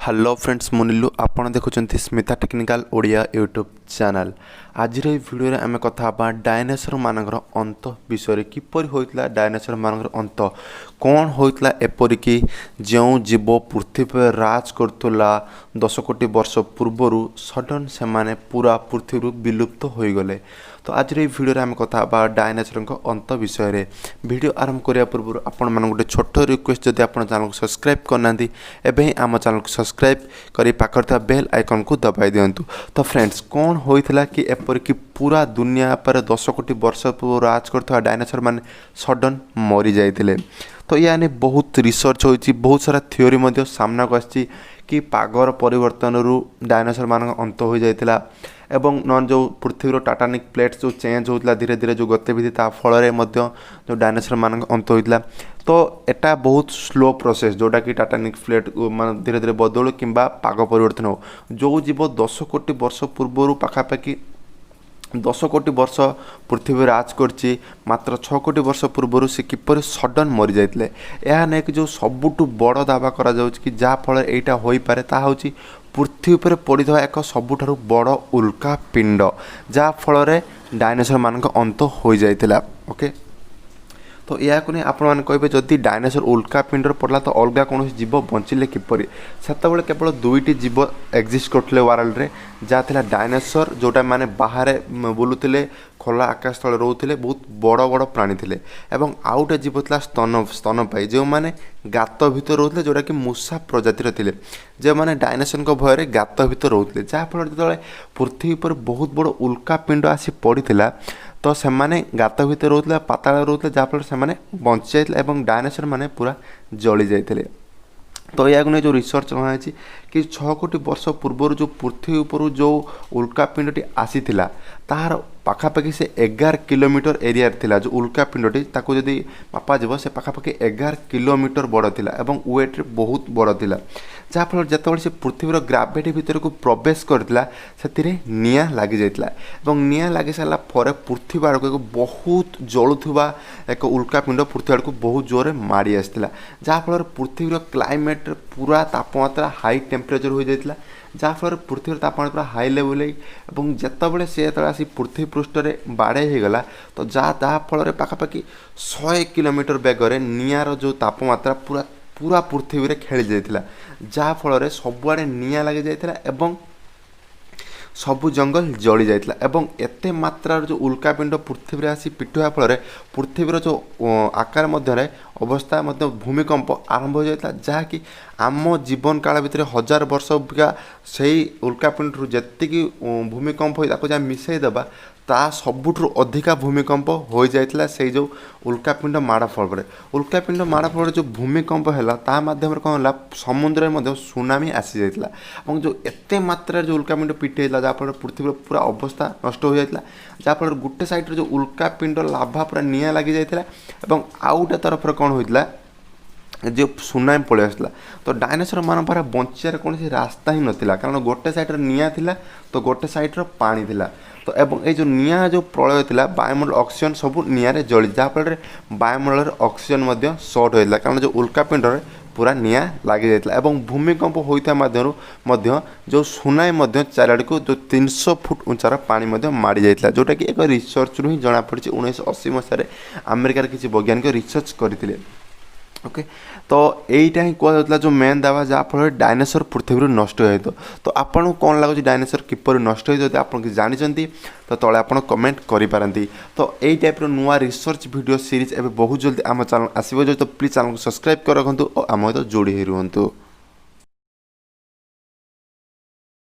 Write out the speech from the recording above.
Hello friends मुनिलु आपण देखुं Smita technical Odia YouTube channel. आज भिडियो में आम कथा डायनासोर मानकर अंत विषय किपर होता डायनासोर मानकर अंत कौन होता एपरिकी जो जीव पृथ्वी पर राज करुला 10 कोटी वर्ष पूर्वर सडन से माने पूरा पृथ्वी विलुप्त हो गले। तो आज भिडियो आम कथा डायनासोर अंत विषय वीडियो आरंभ करने पूर्व आपण मान गोटे छोट रिक्वेस्ट जदि आप चैनल को सब्सक्राइब करना एवं आम चैनल को सब्सक्राइब कर पाखर बेल आइकन को दबाई दिंतु। तो फ्रेंड्स कौन होता कि एपरिक पूरा दुनिया पर 10 कोटी वर्ष पूर्व राज कर डायनासोर माने सडन मरी जाते। तो यानी बहुत रिसर्च होती बहुत सारा थ्योरी सामना को आसी कि पागर परिवर्तन डायनासोर मान अंत हो जाता एवं नन जो पृथ्वीर टाटानिक प्लेट्स जो चेंज होता धीरे धीरे जो गतिविधि ता फल जो डायनासोर मान अंत होता। तो एटा बहुत स्लो प्रोसेस जोटा कि टाटानिक प्लेट मान धीरे धीरे बदलू कि पाग परिवर्तन हो जो जीव 10 कोटी वर्ष पूर्वर पाखापाखि 10 कोटी वर्ष पृथ्वी राज करछि मात्र 6 कोटी वर्ष पूर्वर से किपर सडन मरी जाते। यह नहीं कि जो सबुठु बड़ दावा करा जाउछि कि जहाँ फल एटा होई पारे ता होछि पृथ्वी पर पड़ता एक सबुठारु बड़ उल्का पिंड जहाँ फल डायनासोर मान अंत हो जाता। ओके तो या नहीं आपण कहे जदि डायनासोर उल्का पिंडर पड़ला तो अलग कौन जीव बंचिले किपर से केवल दुईटी जीव एक्जिस्ट करते वर्ल्ड रे जहाँ थी डायनासोर जोटा माने बाहर बुलूले खोला आकाश तले रोते बहुत बड़ बड़ प्राणी थे एवं आउ गोटे जीव था स्तनपाई जो मैंने गात भर रोते जोटा कि मूषा प्रजातिर थे जो मैंने डायनासोर भयर गात भर रोते जहाँफल जो पृथ्वी पर बहुत बड़ उल्का पिंड आसी पड़ा तो से मैंने गात भर रोते पाताल रोते जहाँफल से बंची जाते डायनासोर मैंने पूरा जली जाते। तो या जो रिसर्च रही कि 6 कोटी वर्ष पूर्वर जो पृथ्वी उपर जो उल्का पिंडटी आसीथिला तार पाखापाखि से 11 किलोमीटर एरिया थिला जो उल्का पिंडटी ताको जदि मापा जब से पाखापाखि 11 किलोमीटर बड़ थिला एवं वेट बहुत बड़ थिला जहाँफल जिते से पृथ्वीर ग्राविटी भितर को प्रवेश करथिला से निया लगी जाइतिला एवं निया लगी सारा पर पृथ्वी आड़ को बहुत जलुवा एक उल्का पिंड पृथ्वी आड़ को बहुत जोर माड़ी आसाला जहाँफल पृथ्वीर क्लाइमेट पूरा तापमात्रा हाई टेम्परेचर हो जाता जहाँफल पृथ्वी तापमान पूरा हाई लेवल और जितेबाला सी आसी पृथ्वी पृष्ठ में बाड़े हो गला तो जहाँफल पाखापाखि 100 किलोमीटर बेगर निआर जो तापमात्रा पूरा पूरा पृथ्वी में खेली जाता जहाँफल सबुआड़े निआ लगी जाता सबु जंगल जली जाता एवं एते मात्रार जो उल्कापिंड पृथ्वी आसी पिटुआ फल पृथ्वीर जो आकार मध्य अवस्था मध्य भूमिकंप आरंभ हो जाता जहाँकि आम जीवन काल भितर 1000 वर्ष अबिका से उल्कापिंड जी भूमिकंप हो जहाँ मिसईदेवा ता सबुठु अधिका भूमिकंप हो जाता से जो उल्कापिंड माड़ फल उल्कापिंड माड़ फल जो भूमिकंप है मध्यम कौन है समुद्र में सुनामी आसी जाता और जो एते मात्रा जो उल्कापिंड पिटे जहाँफल पृथ्वी पूरा अवस्था नष्ट हो जाता जहाँफल गोटे साइड जो उल्कापिंड लाभा पूरा निआ लगी जाता आउ गोटे तरफ कौन होता जो सुनामी पलि आसला तो डायनासोर मान पर बंचार कौन रास्ता ही नाला कारण गोटे सैड्रे निआ थिला तो गोटे सैड्रे पानी थिला तो एवं ये जो निआ जो प्रलय थिला वायुमंडल ऑक्सीजन सब निआरे जली जहाँफल वायुमंडल ऑक्सीजन सर्ट होता कारण जो उल्कापिंड पूरा निआ लगी जाता एवं भूमिकंप होता मध्य जो सुनामी चारिआड़ को जो 300 फुट उंचार पानी माड़ी जाता जोटा कि एक रिसर्च रु ही जना पड़ी 1980 मसीह अमेरिकार किसी वैज्ञानिक रिसर्च करते। ओके तो यहीटा ही कहला जो मेन दावा जहाँफल डायनासोर पृथ्वी नष्ट हो तो आपको कौन लगुच डायनासोर किपर नष्ट हो आप जानते तो तले आप कमेंट करें। तो यही टाइप नुआ रिसर्च वीडियो सीरीज एवं बहुत जल्दी आम चैनल आसो तो प्लीज चैनल को सब्सक्राइब कर रखु और आम सहित जोड़ी रुहतु।